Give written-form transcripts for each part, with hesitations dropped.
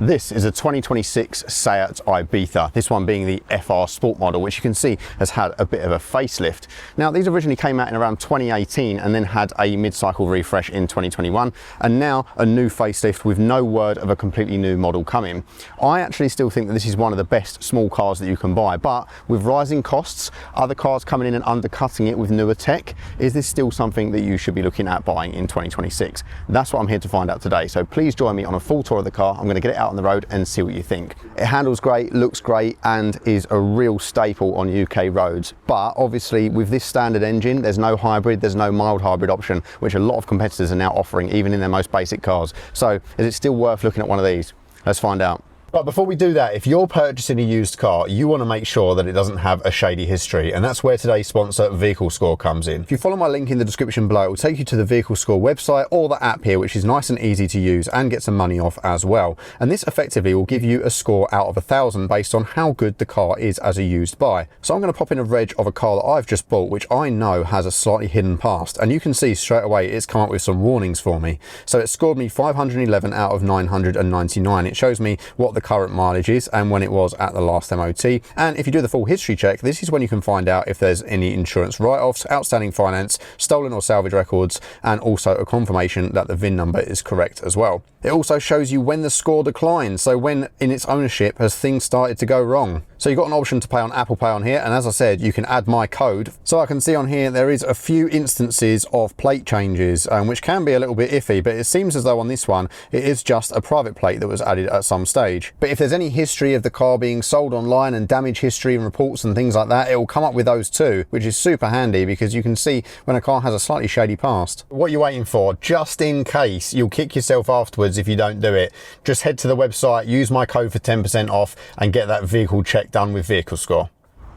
This is a 2026 Seat Ibiza, this one being the FR Sport model, which you can see has had a bit of a facelift. Now, these originally came out in around 2018 and then had a mid-cycle refresh in 2021, and now a new facelift with no word of a completely new model coming. I actually still think that this is one of the best small cars that you can buy, but with rising costs, other cars coming in and undercutting it with newer tech, is this still something that you should be looking at buying in 2026? That's what I'm here to find out today, so please join me on a full tour of the car. I'm going to get it out on the road and see what you think. It handles great, looks great, and is a real staple on UK roads. But obviously with this standard engine, there's no hybrid, there's no mild hybrid option, which a lot of competitors are now offering even in their most basic cars. So is it still worth looking at one of these? Let's find out. But before we do that, if you're purchasing a used car, you want to make sure that it doesn't have a shady history, and that's where today's sponsor, Vehicle Score, comes in. If you follow my link in the description below, it will take you to the Vehicle Score website or the app here, which is nice and easy to use and get some money off as well. And this effectively will give you a score out of 1,000 based on how good the car is as a used buy. So I'm going to pop in a reg of a car that I've just bought, which I know has a slightly hidden past, and you can see straight away it's come up with some warnings for me. So it scored me 511 out of 999. It shows me what the current mileage is and when it was at the last MOT. And if you do the full history check, this is when you can find out if there's any insurance write-offs, outstanding finance, stolen or salvage records, and also a confirmation that the VIN number is correct as well. It also shows you when the score declines, so when in its ownership has things started to go wrong. So you've got an option to pay on Apple Pay on here, and as I said, you can add my code. So I can see on here there is a few instances of plate changes, which can be a little bit iffy, but it seems as though on this one it is just a private plate that was added at some stage. But if there's any history of the car being sold online and damage history and reports and things like that, it will come up with those too, which is super handy because you can see when a car has a slightly shady past. What are you waiting for? Just in case you'll kick yourself afterwards if you don't do it, just head to the website, use my code for 10% off and get that vehicle check done with Vehicle Score.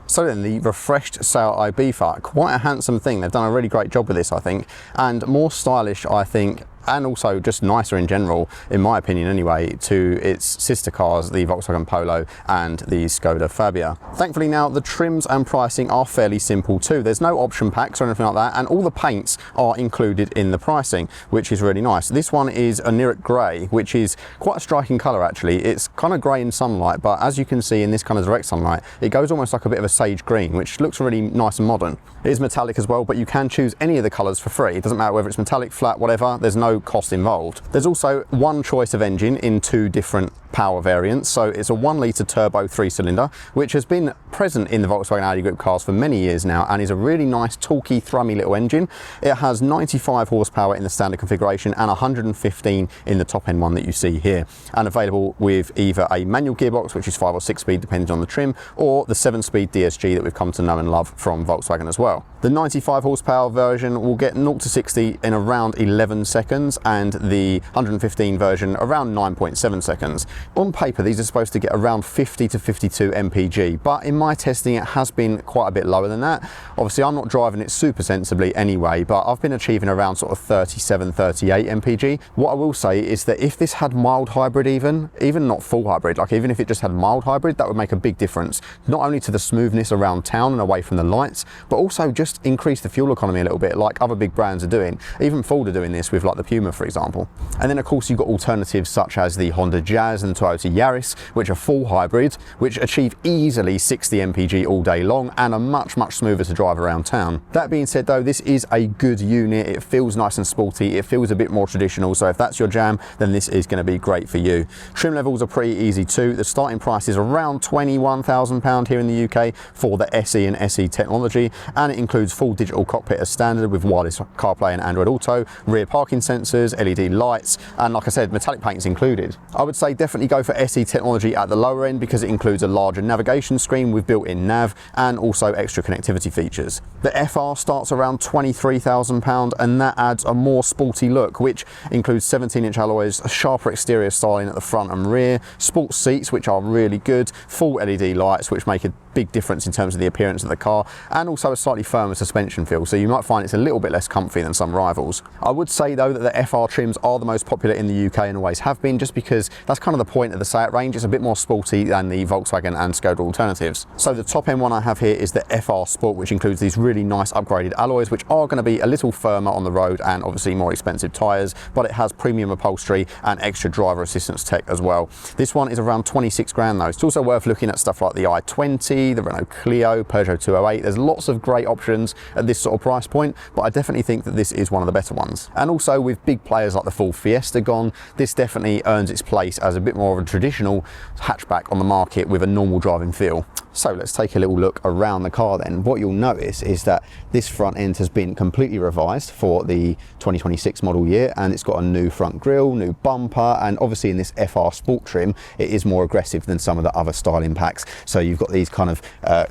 So then, the refreshed Seat Ibiza, quite a handsome thing. They've done a really great job with this, I think, and more stylish, I think, and also just nicer in general, in my opinion anyway, to its sister cars, the Volkswagen Polo and the Skoda Fabia. Thankfully now, the trims and pricing are fairly simple too. There's no option packs or anything like that, and all the paints are included in the pricing, which is really nice. This one is a Neric Grey, which is quite a striking colour actually. It's kind of grey in sunlight, but as you can see in this kind of direct sunlight, it goes almost like a bit of a sage green, which looks really nice and modern. It is metallic as well, but you can choose any of the colours for free. It doesn't matter whether it's metallic, flat, whatever, there's no cost involved. There's also one choice of engine in two different power variants. So it's a 1 litre turbo 3-cylinder, which has been present in the Volkswagen Audi Group cars for many years now and is a really nice, talky, thrummy little engine. It has 95 horsepower in the standard configuration and 115 in the top end one that you see here, and available with either a manual gearbox, which is 5 or 6 speed depending on the trim, or the 7-speed DSG that we've come to know and love from Volkswagen as well. The 95 horsepower version will get 0 to 60 in around 11 seconds and the 115 version around 9.7 seconds. On paper, these are supposed to get around 50 to 52 mpg, but in my testing it has been quite a bit lower than that. Obviously I'm not driving it super sensibly anyway, but I've been achieving around sort of 37, 38 mpg. What I will say is that if this had mild hybrid, even not full hybrid, like even if it just had mild hybrid, that would make a big difference, not only to the smoothness around town and away from the lights, but also just increase the fuel economy a little bit, like other big brands are doing. Even Ford are doing this with like the Puma, for example. And then of course you've got alternatives such as the Honda Jazz and Toyota Yaris, which are full hybrid, which achieve easily 60 mpg all day long and are much smoother to drive around town. That being said though, this is a good unit. It feels nice and sporty, it feels a bit more traditional, so if that's your jam, then this is going to be great for you. Trim levels are pretty easy too. The starting price is around £21,000 here in the UK for the SE and SE technology, and it includes full digital cockpit as standard with wireless CarPlay and Android Auto, rear parking sensors, LED lights, and like I said, metallic paint's included. I would say definitely go for SE technology at the lower end because it includes a larger navigation screen with built-in nav and also extra connectivity features. The FR starts around £23,000 and that adds a more sporty look, which includes 17-inch alloys, a sharper exterior styling at the front and rear, sports seats which are really good, full LED lights which make a big difference in terms of the appearance of the car, and also a slightly firmer of suspension feel, so you might find it's a little bit less comfy than some rivals. I would say though that the FR trims are the most popular in the UK and always have been, just because that's kind of the point of the Seat range. It's a bit more sporty than the Volkswagen and Skoda alternatives. So the top end one I have here is the FR Sport, which includes these really nice upgraded alloys, which are going to be a little firmer on the road and obviously more expensive tyres, but it has premium upholstery and extra driver assistance tech as well. This one is around 26 grand though. It's also worth looking at stuff like the i20, the Renault Clio, Peugeot 208. There's lots of great options at this sort of price point, but I definitely think that this is one of the better ones. And also with big players like the full Fiesta gone, this definitely earns its place as a bit more of a traditional hatchback on the market with a normal driving feel. So let's take a little look around the car then. What you'll notice is that this front end has been completely revised for the 2026 model year, and it's got a new front grille, new bumper, and obviously in this FR Sport trim it is more aggressive than some of the other styling packs. So you've got these kind of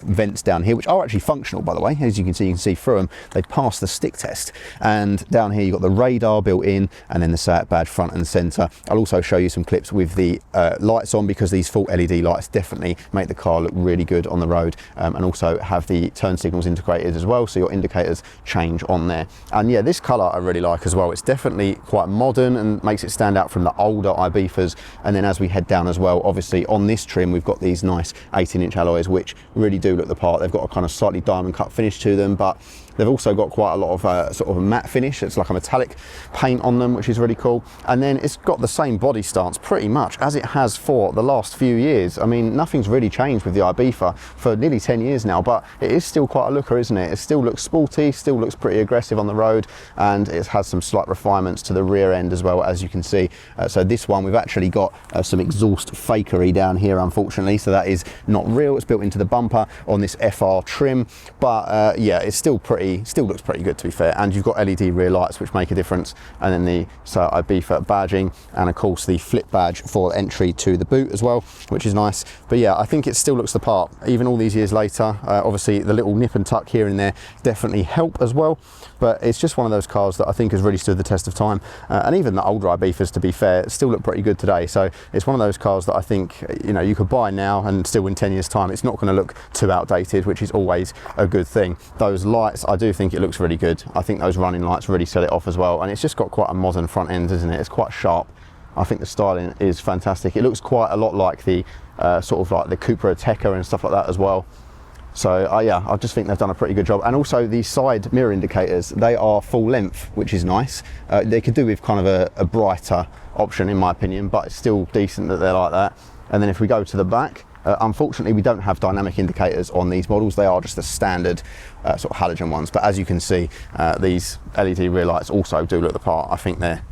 vents down here, which are actually functional by the way. As you can see through them. They pass the stick test. And down here you've got the radar built in, and then the Seat badge front and centre. I'll also show you some clips with the lights on, because these full LED lights definitely make the car look really good on the road, and also have the turn signals integrated as well, so your indicators change on there. And yeah, this colour I really like as well. It's definitely quite modern and makes it stand out from the older Ibizas. And then as we head down as well, obviously on this trim we've got these nice 18-inch alloys which really do look the part. They've got a kind of slightly diamond cut finish to them, but they've also got quite a lot of sort of a matte finish. It's like a metallic paint on them, which is really cool. And then it's got the same body stance pretty much as it has for the last few years. I mean, nothing's really changed with the Ibiza for nearly 10 years now, but it is still quite a looker, isn't it? It still looks sporty, still looks pretty aggressive on the road, and it has some slight refinements to the rear end as well, as you can see. So this one, we've actually got some exhaust fakery down here, unfortunately, so that is not real. It's built into the bumper on this FR trim, but yeah, it's still looks pretty good, to be fair. And you've got LED rear lights which make a difference, and then the Ibiza badging, and of course the flip badge for entry to the boot as well, which is nice. But yeah, I think it still looks the part even all these years later. Obviously the little nip and tuck here and there definitely help as well, but it's just one of those cars that I think has really stood the test of time. And even the older Ibizas, to be fair, still look pretty good today. So it's one of those cars that I think, you know, you could buy now and still in 10 years time it's not going to look too outdated, which is always a good thing. Those lights, I do think it looks really good. I think those running lights really set it off as well, and it's just got quite a modern front end, isn't it? It's quite sharp. I think the styling is fantastic. It looks quite a lot like the sort of like the Cupra Ateca and stuff like that as well. So yeah, I just think they've done a pretty good job. And also the side mirror indicators, they are full length, which is nice. They could do with kind of a brighter option in my opinion, but it's still decent that they're like that. And then if we go to the back, unfortunately we don't have dynamic indicators on these models. They are just the standard sort of halogen ones, but as you can see, these LED rear lights also do look the part. I think they're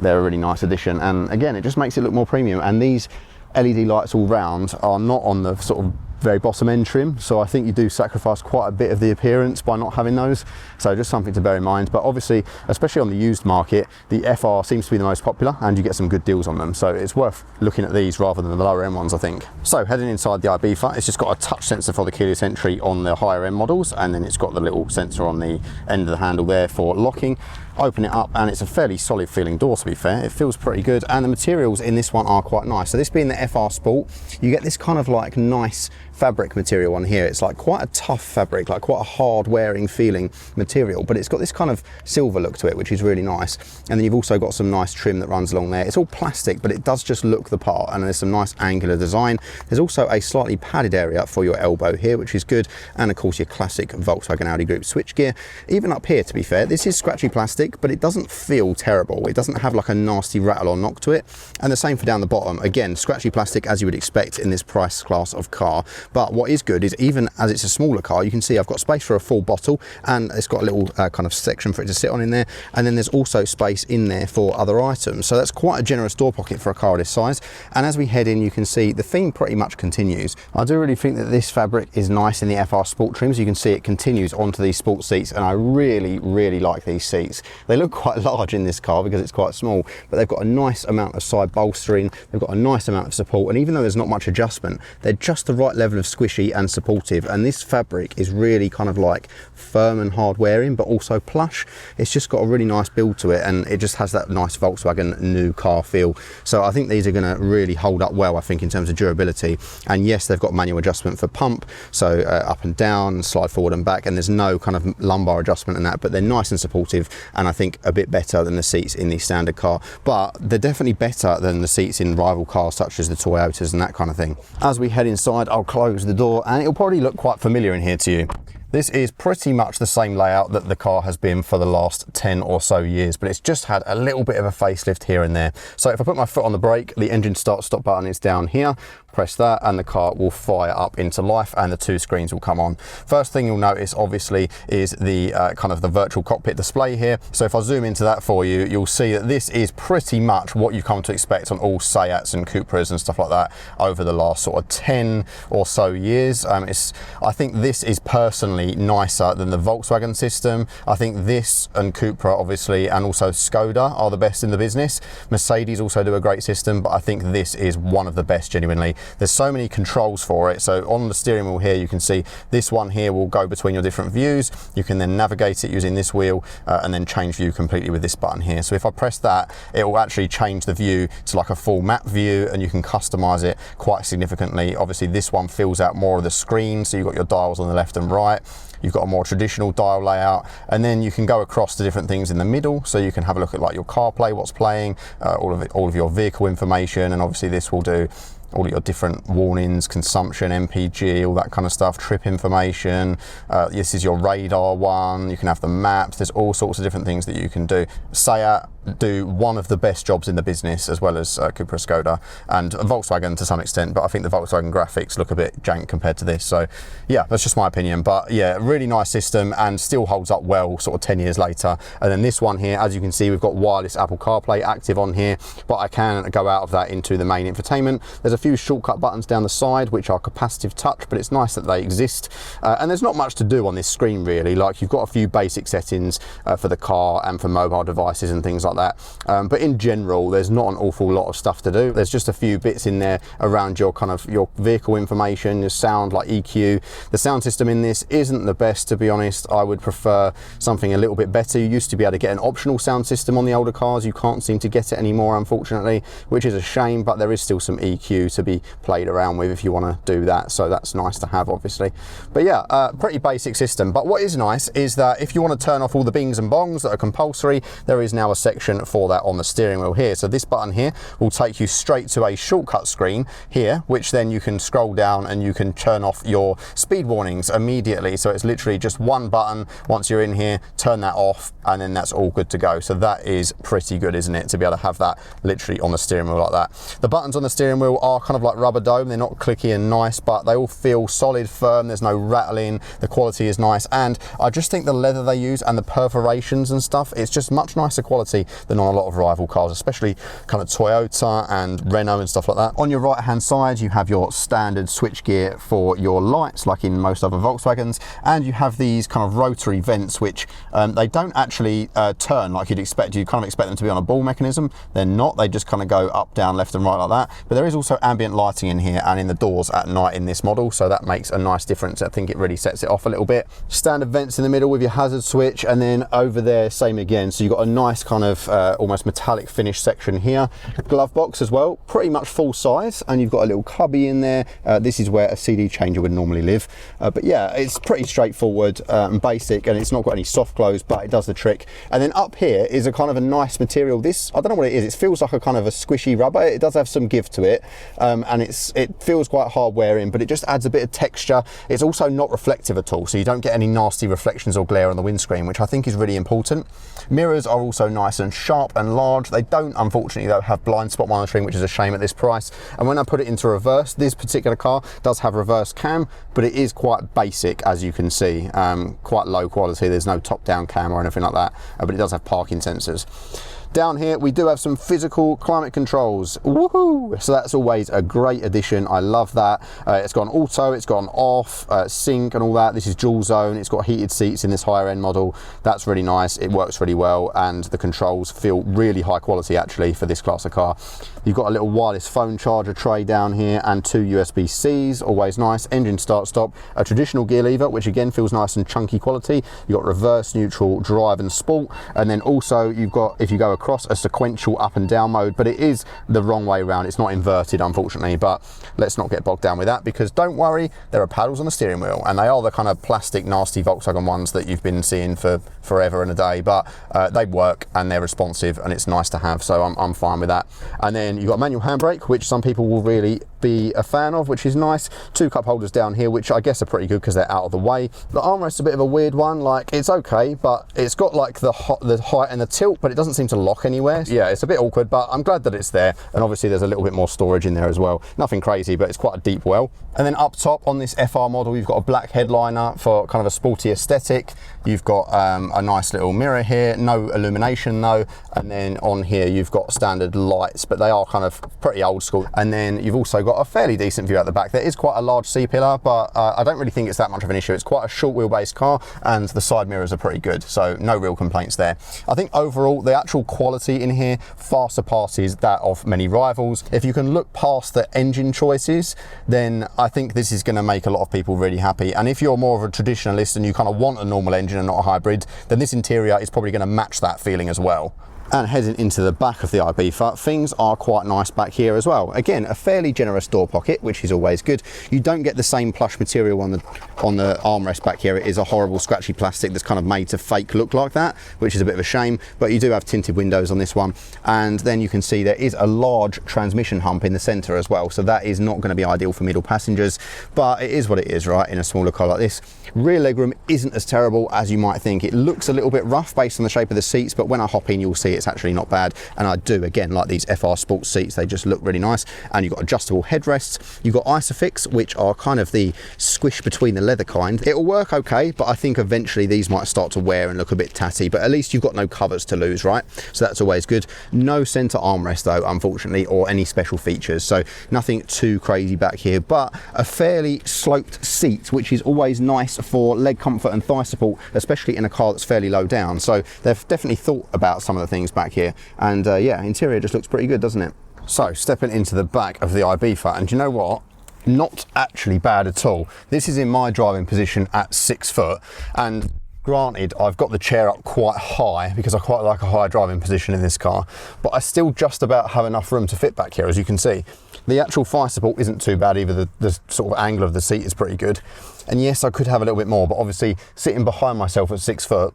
a really nice addition, and again it just makes it look more premium. And these LED lights all round are not on the sort of very bottom end trim, so I think you do sacrifice quite a bit of the appearance by not having those, so just something to bear in mind. But obviously, especially on the used market, the FR seems to be the most popular and you get some good deals on them, so it's worth looking at these rather than the lower end ones, I think. So heading inside the Ibiza, it's just got a touch sensor for the keyless entry on the higher end models, and then it's got the little sensor on the end of the handle there for locking. Open it up and it's a fairly solid feeling door, to be fair. It feels pretty good, and the materials in this one are quite nice. So this being the FR Sport, you get this kind of like nice fabric material on here. It's like quite a tough fabric, like quite a hard wearing feeling material, but it's got this kind of silver look to it, which is really nice. And then you've also got some nice trim that runs along there. It's all plastic, but it does just look the part, and there's some nice angular design. There's also a slightly padded area for your elbow here, which is good, and of course your classic Volkswagen Audi Group switchgear. Even up here, to be fair, this is scratchy plastic, but it doesn't feel terrible. It doesn't have like a nasty rattle or knock to it. And the same for down the bottom. Again, scratchy plastic as you would expect in this price class of car. But what is good is, even as it's a smaller car, you can see I've got space for a full bottle, and it's got a little kind of section for it to sit on in there. And then there's also space in there for other items. So that's quite a generous door pocket for a car this size. And as we head in, you can see the theme pretty much continues. I do really think that this fabric is nice in the FR Sport trims. You can see it continues onto these sport seats, and I really, really like these seats. They look quite large in this car because it's quite small, but they've got a nice amount of side bolstering, they've got a nice amount of support, and even though there's not much adjustment, they're just the right level of squishy and supportive. And this fabric is really kind of like firm and hard wearing, but also plush. It's just got a really nice build to it, and it just has that nice Volkswagen new car feel. So I think these are going to really hold up well, I think, in terms of durability. And yes, they've got manual adjustment for pump, so up and down, slide forward and back, and there's no kind of lumbar adjustment in that, but they're nice and supportive, and I think a bit better than the seats in the standard car. But they're definitely better than the seats in rival cars such as the Toyotas and that kind of thing. As we head inside, I'll close the door, and it'll probably look quite familiar in here to you. This is pretty much the same layout that the car has been for the last 10 or so years, but it's just had a little bit of a facelift here and there. So if I put my foot on the brake, the engine stop button is down here. Press that and the car will fire up into life and the two screens will come on. First thing you'll notice obviously is the kind of the virtual cockpit display here. So if I zoom into that for you, you'll see that this is pretty much what you've come to expect on all Seats and Cupras and stuff like that over the last sort of 10 or so years. I think this is personally nicer than the Volkswagen system. I think this and Cupra obviously, and also Skoda, are the best in the business. Mercedes also do a great system, but I think this is one of the best genuinely. There's so many controls for it. So on the steering wheel here, you can see this one here will go between your different views. You can then navigate it using this wheel and then change view completely with this button here. So if I press that, it will actually change the view to like a full map view, and you can customize it quite significantly. Obviously this one fills out more of the screen, so you've got your dials on the left and right. You've got a more traditional dial layout, and then you can go across to different things in the middle, so you can have a look at like your CarPlay, what's playing, all of your vehicle information, and obviously this will do all of your different warnings, consumption, MPG, all that kind of stuff, trip information. This is your radar one. You can have the maps. There's all sorts of different things that you can do. Seat do one of the best jobs in the business, as well as Cupra, Skoda, and Volkswagen to some extent, but I think the Volkswagen graphics look a bit jank compared to this. So yeah, that's just my opinion, but yeah, really nice system and still holds up well sort of 10 years later. And then this one here, as you can see, we've got wireless Apple CarPlay active on here, but I can go out of that into the main infotainment. There's a few shortcut buttons down the side which are capacitive touch, but it's nice that they exist. And there's not much to do on this screen really. Like, you've got a few basic settings for the car and for mobile devices and things like that. But in general, there's not an awful lot of stuff to do. There's just a few bits in there around your kind of your vehicle information, your sound, like EQ. The sound system in this isn't the best, to be honest. I would prefer something a little bit better. You used to be able to get an optional sound system on the older cars. You can't seem to get it anymore, unfortunately, which is a shame, but there is still some EQ to be played around with if you want to do that. So that's nice to have, obviously. But yeah, pretty basic system. But what is nice is that if you want to turn off all the bings and bongs that are compulsory, there is now a section for that on the steering wheel here. So this button here will take you straight to a shortcut screen here, which then you can scroll down and you can turn off your speed warnings immediately. So it's literally just one button. Once you're in here, turn that off, and then that's all good to go. So that is pretty good, isn't it, to be able to have that literally on the steering wheel like that. The buttons on the steering wheel are kind of like rubber dome. They're not clicky and nice, but they all feel solid, firm. There's no rattling. The quality is nice, and I just think the leather they use and the perforations and stuff, it's just much nicer quality than on a lot of rival cars, especially kind of Toyota and Renault and stuff like that. On your right hand side, you have your standard switch gear for your lights, like in most other Volkswagens, and you have these kind of rotary vents, which they don't actually turn like you'd expect. You kind of expect them to be on a ball mechanism. They're not. They just kind of go up, down, left and right like that. But there is also ambient lighting in here and in the doors at night in this model, so that makes a nice difference. I think it really sets it off a little bit. Standard vents in the middle with your hazard switch, and then over there, same again. So you've got a nice kind of almost metallic finish section here. Glove box as well, pretty much full size, and you've got a little cubby in there. This is where a CD changer would normally live. But yeah, it's pretty straightforward and basic, and it's not got any soft close, but it does the trick. And then up here is a kind of a nice material. This, I don't know what it is. It feels like a kind of a squishy rubber. It does have some give to it, and it feels quite hard wearing, but it just adds a bit of texture. It's also not reflective at all, so you don't get any nasty reflections or glare on the windscreen, which I think is really important. Mirrors are also nice and sharp and large. They don't, unfortunately, though, have blind spot monitoring, which is a shame at this price. And when I put it into reverse, this particular car does have reverse cam, but it is quite basic, as you can see, quite low quality. There's no top-down cam or anything like that, but it does have parking sensors. Down here we do have some physical climate controls. Woohoo! So that's always a great addition. I love that. It's got an auto, it's got an off, sync and all that. This is dual zone. It's got heated seats in this higher end model. That's really nice. It works really well, and the controls feel really high quality actually for this class of car. You've got a little wireless phone charger tray down here and 2 USB-Cs, always nice. Engine start stop, a traditional gear lever, which again feels nice and chunky quality. You've got reverse, neutral, drive and sport, and then also you've got, if you go across, a sequential up and down mode, but it is the wrong way around. It's not inverted unfortunately, but let's not get bogged down with that, because don't worry, there are paddles on the steering wheel, and they are the kind of plastic nasty Volkswagen ones that you've been seeing for forever and a day, but they work and they're responsive and it's nice to have, so I'm fine with that. And then you've got a manual handbrake, which some people will really be a fan of, which is nice. 2 cup holders down here, which I guess are pretty good because they're out of the way. The armrest's a bit of a weird one, like it's okay, but it's got like the height and the tilt, but it doesn't seem to lock anywhere. Yeah, it's a bit awkward, but I'm glad that it's there, and obviously there's a little bit more storage in there as well. Nothing crazy, but it's quite a deep well. And then up top on this FR model, you've got a black headliner for kind of a sporty aesthetic. You've got a nice little mirror here, no illumination though, and then on here you've got standard lights, but they are kind of pretty old school. And then you've also got a fairly decent view out the back. There is quite a large C-pillar, but I don't really think it's that much of an issue. It's quite a short wheelbase car, and the side mirrors are pretty good, so no real complaints there. I think overall the actual quality in here far surpasses that of many rivals. If you can look past the engine choices, then I think this is going to make a lot of people really happy. And if you're more of a traditionalist and you kind of want a normal engine and not a hybrid, then this interior is probably going to match that feeling as well. And heading into the back of the Ibiza, things are quite nice back here as well. Again, a fairly generous door pocket, which is always good. You don't get the same plush material on the armrest back here. It is a horrible scratchy plastic that's kind of made to fake look like that, which is a bit of a shame, but you do have tinted windows on this one. And then you can see there is a large transmission hump in the center as well, so that is not going to be ideal for middle passengers, but it is what it is, right, in a smaller car like this. Rear legroom isn't as terrible as you might think. It looks a little bit rough based on the shape of the seats, but when I hop in, you'll see it's actually not bad. And I do, again, like these FR Sports seats. They just look really nice. And you've got adjustable headrests. You've got Isofix, which are kind of the squish between the leather kind. It'll work okay, but I think eventually these might start to wear and look a bit tatty, but at least you've got no covers to lose, right? So that's always good. No center armrest though, unfortunately, or any special features. So nothing too crazy back here, but a fairly sloped seat, which is always nice for leg comfort and thigh support, especially in a car that's fairly low down. So they've definitely thought about some of the things back here, and yeah, interior just looks pretty good, doesn't it? So stepping into the back of the Ibiza, and you know what? Not actually bad at all. This is in my driving position at 6 foot, and granted, I've got the chair up quite high because I quite like a high driving position in this car, but I still just about have enough room to fit back here, as you can see. The actual thigh support isn't too bad either. The sort of angle of the seat is pretty good. And yes, I could have a little bit more, but obviously sitting behind myself at 6 foot,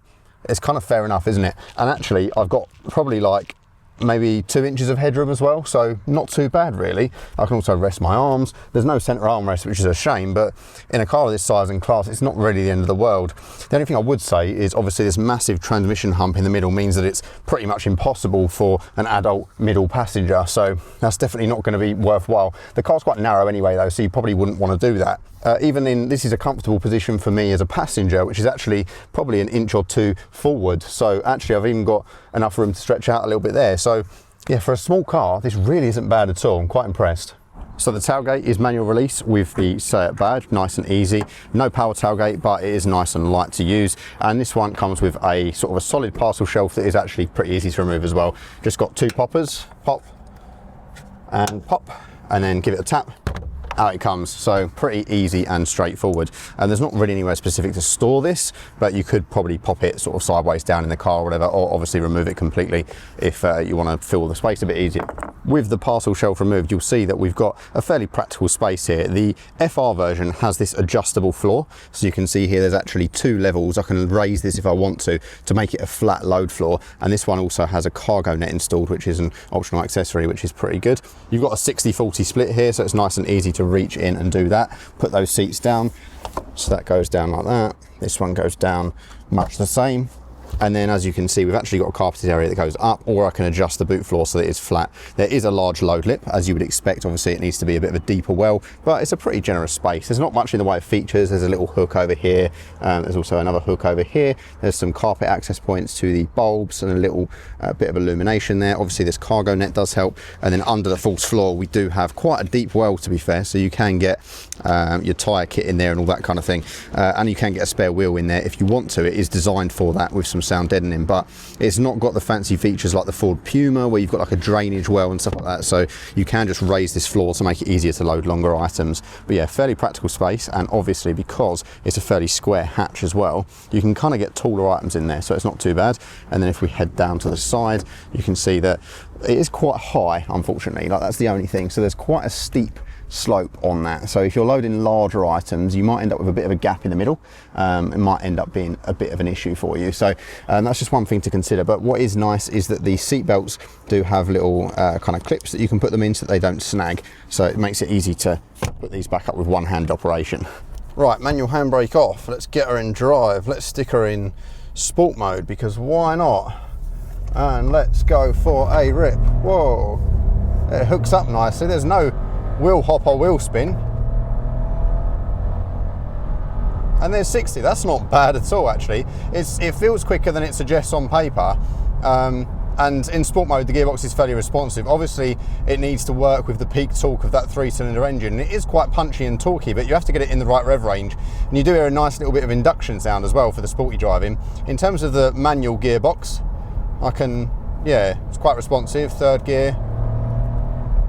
it's kind of fair enough, isn't it? And actually, I've got probably like maybe 2 inches of headroom as well, so not too bad really. I can also rest my arms. There's no center armrest, which is a shame, but in a car of this size and class, it's not really the end of the world. The only thing I would say is obviously this massive transmission hump in the middle means that it's pretty much impossible for an adult middle passenger, so that's definitely not going to be worthwhile. The car's quite narrow anyway though, so you probably wouldn't want to do that. Even in, this is a comfortable position for me as a passenger, which is actually probably an inch or two forward. So actually I've even got enough room to stretch out a little bit there. So yeah, for a small car, this really isn't bad at all. I'm quite impressed. So the tailgate is manual release with the Seat badge, nice and easy. No power tailgate, but it is nice and light to use. And this one comes with a sort of a solid parcel shelf that is actually pretty easy to remove as well. Just got 2 poppers, pop and pop, and then give it a tap. Out it comes. So pretty easy and straightforward, and there's not really anywhere specific to store this, but you could probably pop it sort of sideways down in the car or whatever, or obviously remove it completely if you want to fill the space a bit easier. With the parcel shelf removed, you'll see that we've got a fairly practical space here. The FR version has this adjustable floor, so you can see here there's actually 2 levels. I can raise this if I want to make it a flat load floor, and this one also has a cargo net installed, which is an optional accessory, which is pretty good. You've got a 60-40 split here, so it's nice and easy to reach in and do that. Put those seats down, so that goes down like that. This one goes down much the same, And then as you can see, we've actually got a carpeted area that goes up, or I can adjust the boot floor so that it's flat. There is a large load lip, as you would expect. Obviously it needs to be a bit of a deeper well, but it's a pretty generous space. There's not much in the way of features. There's a little hook over here. There's also another hook over here. There's some carpet access points to the bulbs and a little bit of illumination there. Obviously this cargo net does help. And then under the false floor, we do have quite a deep well, to be fair. So you can get your tyre kit in there and all that kind of thing. And you can get a spare wheel in there if you want to. It is designed for that with some sound deadening, but it's not got the fancy features like the Ford Puma where you've got like a drainage well and stuff like that. So you can just raise this floor to make it easier to load longer items. But yeah, fairly practical space, and obviously because it's a fairly square hatch as well, you can kind of get taller items in there, so it's not too bad. And then if we head down to the side, you can see that it is quite high, unfortunately. Like, that's the only thing. So there's quite a steep slope on that. So if you're loading larger items, you might end up with a bit of a gap in the middle. It might end up being a bit of an issue for you. So that's just one thing to consider. But what is nice is that the seat belts do have little kind of clips that you can put them in so that they don't snag. So it makes it easy to put these back up with one-hand operation. Right, manual handbrake off. Let's get her in drive. Let's stick her in sport mode, because why not? And let's go for a rip. Whoa, it hooks up nicely. There's no wheel hop or wheel spin, and there's 60. That's not bad at all, actually. It feels quicker than it suggests on paper, and in sport mode the gearbox is fairly responsive. Obviously it needs to work with the peak torque of that 3-cylinder engine, and it is quite punchy and torquey, but you have to get it in the right rev range, and you do hear a nice little bit of induction sound as well for the sporty driving. In terms of the manual gearbox, yeah, it's quite responsive. Third gear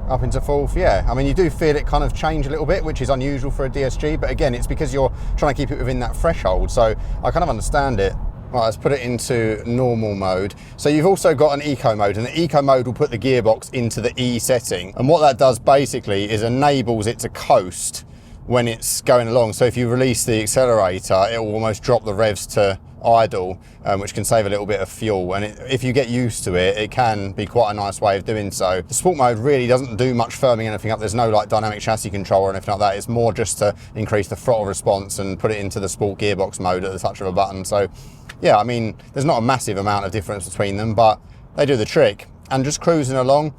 up into fourth. Yeah, I mean, you do feel it kind of change a little bit, which is unusual for a DSG, but again, it's because you're trying to keep it within that threshold, so I kind of understand it. Right, let's put it into normal mode. So you've also got an eco mode, and the eco mode will put the gearbox into the E setting, and what that does basically is enables it to coast when it's going along. So if you release the accelerator, it will almost drop the revs to idle, which can save a little bit of fuel, and if you get used to it, it can be quite a nice way of doing so. The sport mode really doesn't do much firming anything up. There's no like dynamic chassis control or anything like that. It's more just to increase the throttle response and put it into the sport gearbox mode at the touch of a button. So yeah, I mean, there's not a massive amount of difference between them, but they do the trick. And just cruising along,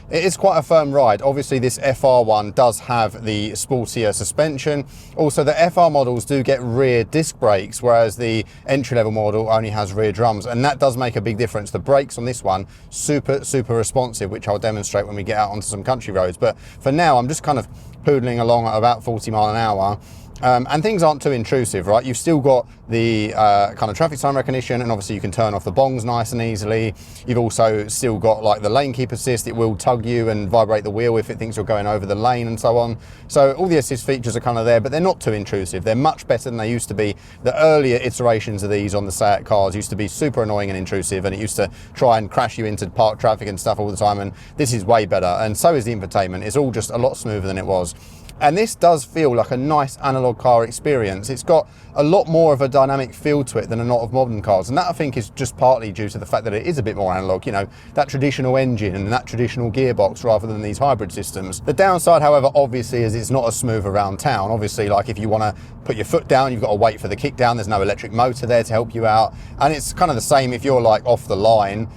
it is quite a firm ride. Obviously this FR one does have the sportier suspension. Also the FR models do get rear disc brakes, whereas the entry-level model only has rear drums, and that does make a big difference. The brakes on this one, super responsive, which I'll demonstrate when we get out onto some country roads. But for now, I'm just kind of poodling along at about 40 mile an hour. And things aren't too intrusive, right? You've still got the kind of traffic sign recognition, and obviously you can turn off the bongs nice and easily. You've also still got like the lane keep assist. It will tug you and vibrate the wheel if it thinks you're going over the lane and so on. So all the assist features are kind of there, but they're not too intrusive. They're much better than they used to be. The earlier iterations of these on the Seat cars used to be super annoying and intrusive, and it used to try and crash you into parked traffic and stuff all the time, and this is way better, and so is the infotainment. It's all just a lot smoother than it was. And this does feel like a nice analog car experience. It's got a lot more of a dynamic feel to it than a lot of modern cars, and that I think is just partly due to the fact that it is a bit more analog, you know, that traditional engine and that traditional gearbox rather than these hybrid systems. The downside, however, obviously is it's not as smooth around town. Obviously, like if you want to put your foot down, you've got to wait for the kick down. There's no electric motor there to help you out, and it's kind of the same if you're like off the line,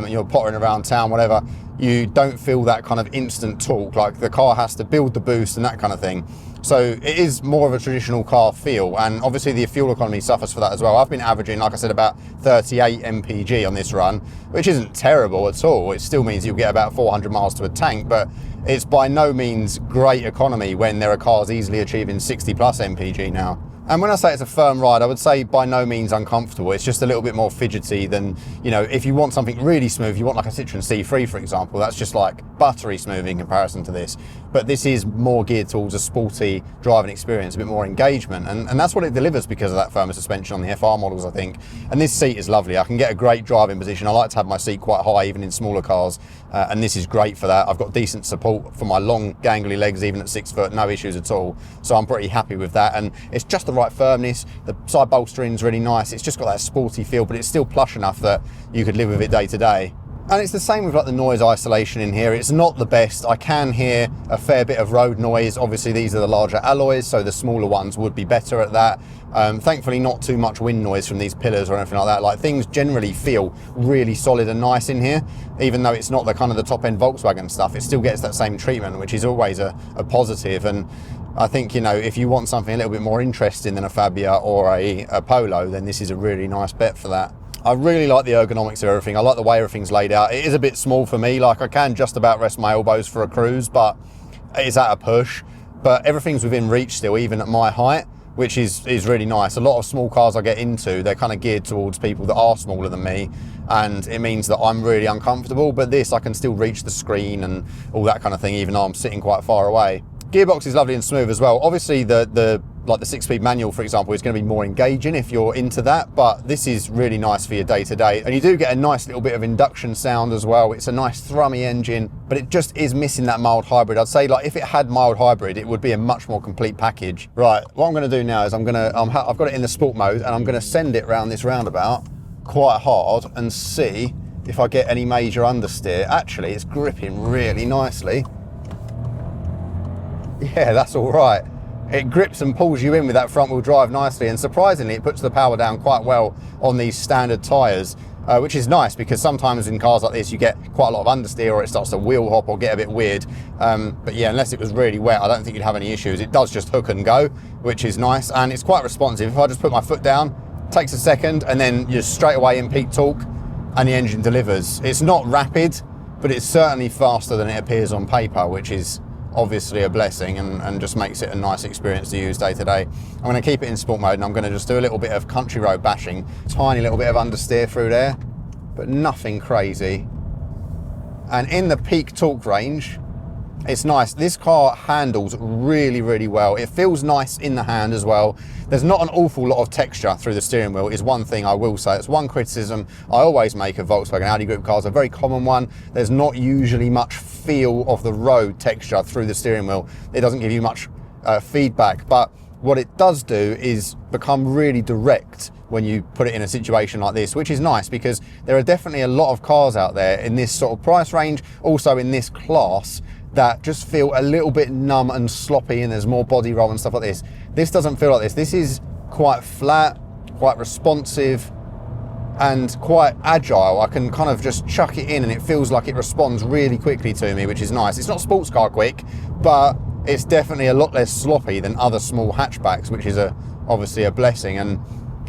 you're pottering around town, whatever. You don't feel that kind of instant torque, like the car has to build the boost and that kind of thing. So it is more of a traditional car feel, and obviously the fuel economy suffers for that as well. I've been averaging, like I said, about 38 mpg on this run, which isn't terrible at all. It still means you'll get about 400 miles to a tank, but it's by no means great economy when there are cars easily achieving 60 plus mpg now. And when I say it's a firm ride, I would say by no means uncomfortable. It's just a little bit more fidgety than, you know, if you want something really smooth, you want like a Citroen C3, for example, that's just like buttery smooth in comparison to this. But this is more geared towards a sporty driving experience, a bit more engagement. And that's what it delivers because of that firmer suspension on the FR models, I think. And this seat is lovely. I can get a great driving position. I like to have my seat quite high, even in smaller cars. And this is great for that. I've got decent support for my long, gangly legs, even at 6 foot, no issues at all. So I'm pretty happy with that. And it's just the right firmness. The side bolstering's really nice. It's just got that sporty feel, but it's still plush enough that you could live with it day to day. And it's the same with like the noise isolation in here. It's not the best. I can hear a fair bit of road noise. Obviously these are the larger alloys, so the smaller ones would be better at that. Thankfully not too much wind noise from these pillars or anything like that. Like, things generally feel really solid and nice in here. Even though it's not the kind of the top end Volkswagen stuff, it still gets that same treatment, which is always a positive. And I think, you know, if you want something a little bit more interesting than a Fabia or a Polo, then this is a really nice bet for that. I really like the ergonomics of everything. I like the way everything's laid out. It is a bit small for me. Like, I can just about rest my elbows for a cruise, but it's at a push. But everything's within reach still, even at my height, which is really nice. A lot of small cars I get into, they're kind of geared towards people that are smaller than me, and it means that I'm really uncomfortable. But this, I can still reach the screen and all that kind of thing, even though I'm sitting quite far away. Gearbox is lovely and smooth as well. Obviously the 6-speed manual, for example, is going to be more engaging if you're into that, but this is really nice for your day-to-day. And you do get a nice little bit of induction sound as well. It's a nice thrummy engine, but it just is missing that mild hybrid. I'd say, like, if it had mild hybrid, it would be a much more complete package. Right, what I'm going to do now is I've got it in the sport mode, and I'm going to send it round this roundabout quite hard and see if I get any major understeer. Actually, it's gripping really nicely. Yeah, that's all right. It grips and pulls you in with that front wheel drive nicely, and surprisingly it puts the power down quite well on these standard tyres, which is nice, because sometimes in cars like this you get quite a lot of understeer, or it starts to wheel hop or get a bit weird. But yeah, unless it was really wet, I don't think you'd have any issues. It does just hook and go, which is nice, and it's quite responsive. If I just put my foot down, it takes a second, and then you're straight away in peak torque and the engine delivers. It's not rapid, but it's certainly faster than it appears on paper, which is obviously a blessing, and just makes it a nice experience to use day to day. I'm going to keep it in sport mode, and I'm going to just do a little bit of country road bashing, tiny little bit of understeer through there, but nothing crazy. And in the peak torque range, it's nice. This car handles really, really well. It feels nice in the hand as well. There's not an awful lot of texture through the steering wheel, is one thing I will say. It's one criticism I always make of Volkswagen Audi Group cars, a very common one. There's not usually much feel of the road texture through the steering wheel. It doesn't give you much feedback, but what it does do is become really direct when you put it in a situation like this, which is nice, because there are definitely a lot of cars out there in this sort of price range, also in this class, that just feel a little bit numb and sloppy, and there's more body roll and stuff like this. This doesn't feel like this. This is quite flat, quite responsive, and quite agile. I can kind of just chuck it in and it feels like it responds really quickly to me, which is nice. It's not sports car quick, but it's definitely a lot less sloppy than other small hatchbacks, which is obviously a blessing. And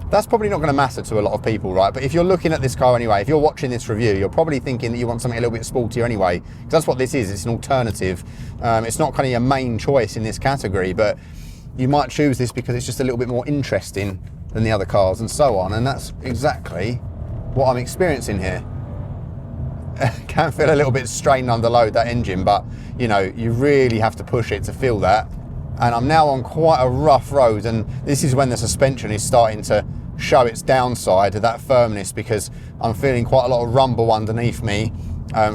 that's probably not going to matter to a lot of people, right? But if you're looking at this car anyway, if you're watching this review, you're probably thinking that you want something a little bit sportier anyway, because that's what this is. It's an alternative. It's not kind of your main choice in this category, but you might choose this because it's just a little bit more interesting than the other cars and so on. And that's exactly what I'm experiencing here. Can feel a little bit strained under load, that engine, but you know, you really have to push it to feel that. And I'm now on quite a rough road, and this is when the suspension is starting to show its downside of that firmness, because I'm feeling quite a lot of rumble underneath me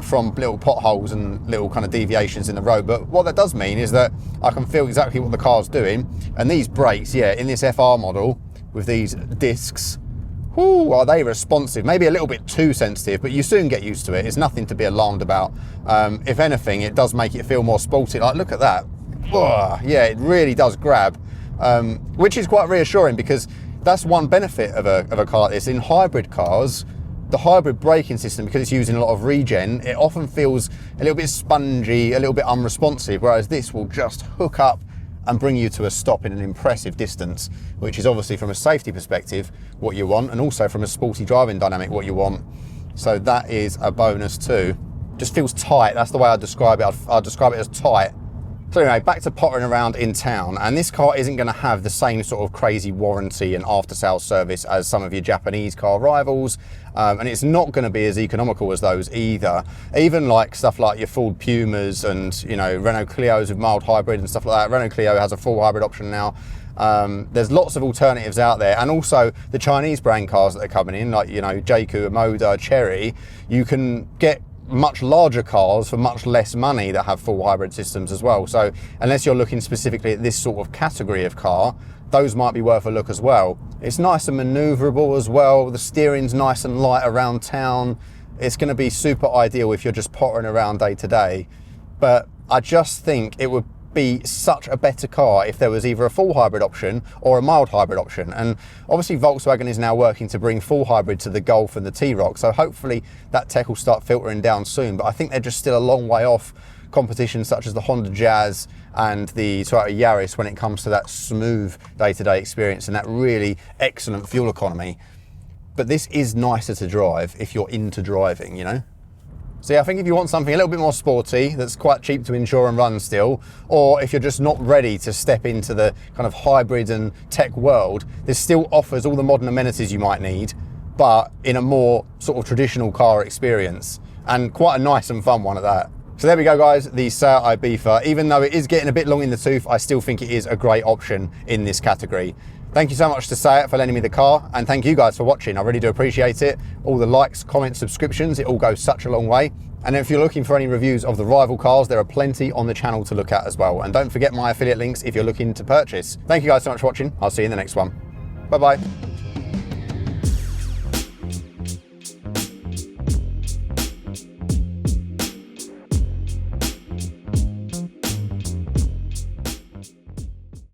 from little potholes and little kind of deviations in the road. But what that does mean is that I can feel exactly what the car's doing. And these brakes, yeah, in this FR model with these discs, whoo, are they responsive? Maybe a little bit too sensitive, but you soon get used to it. It's nothing to be alarmed about. If anything, it does make it feel more sporty. Like, look at that. Oh, yeah, it really does grab, which is quite reassuring, because that's one benefit of a car like this. In hybrid cars, the hybrid braking system, because it's using a lot of regen, it often feels a little bit spongy, a little bit unresponsive, whereas this will just hook up and bring you to a stop in an impressive distance, which is obviously, from a safety perspective, what you want, and also from a sporty driving dynamic, what you want. So that is a bonus too. Just feels tight. That's the way I describe it. I'd describe it as tight. So anyway, back to pottering around in town, and this car isn't going to have the same sort of crazy warranty and after-sales service as some of your Japanese car rivals, and it's not going to be as economical as those either. Even like stuff like your Ford Pumas and, you know, Renault Clios with mild hybrid and stuff like that. Renault Clio has a full hybrid option now. There's lots of alternatives out there, and also the Chinese brand cars that are coming in, like, you know, Jaku, Moda, Chery. You can get much larger cars for much less money that have full hybrid systems as well. So unless you're looking specifically at this sort of category of car, those might be worth a look as well. It's nice and maneuverable as well. The steering's nice and light around town. It's going to be super ideal if you're just pottering around day to day. But I just think it would be such a better car if there was either a full hybrid option or a mild hybrid option. And obviously Volkswagen is now working to bring full hybrid to the Golf and the T-Roc, so hopefully that tech will start filtering down soon. But I think they're just still a long way off competition such as the Honda Jazz and the Toyota Yaris when it comes to that smooth day-to-day experience and that really excellent fuel economy. But this is nicer to drive if you're into driving, you know? So yeah, I think if you want something a little bit more sporty, that's quite cheap to insure and run still, or if you're just not ready to step into the kind of hybrid and tech world, this still offers all the modern amenities you might need, but in a more sort of traditional car experience, and quite a nice and fun one at that. So there we go guys, the Seat Ibiza. Even though it is getting a bit long in the tooth, I still think it is a great option in this category. Thank you so much to Seat for lending me the car, and thank you guys for watching. I really do appreciate it. All the likes, comments, subscriptions, it all goes such a long way. And if you're looking for any reviews of the rival cars, there are plenty on the channel to look at as well. And don't forget my affiliate links if you're looking to purchase. Thank you guys so much for watching. I'll see you in the next one. Bye bye.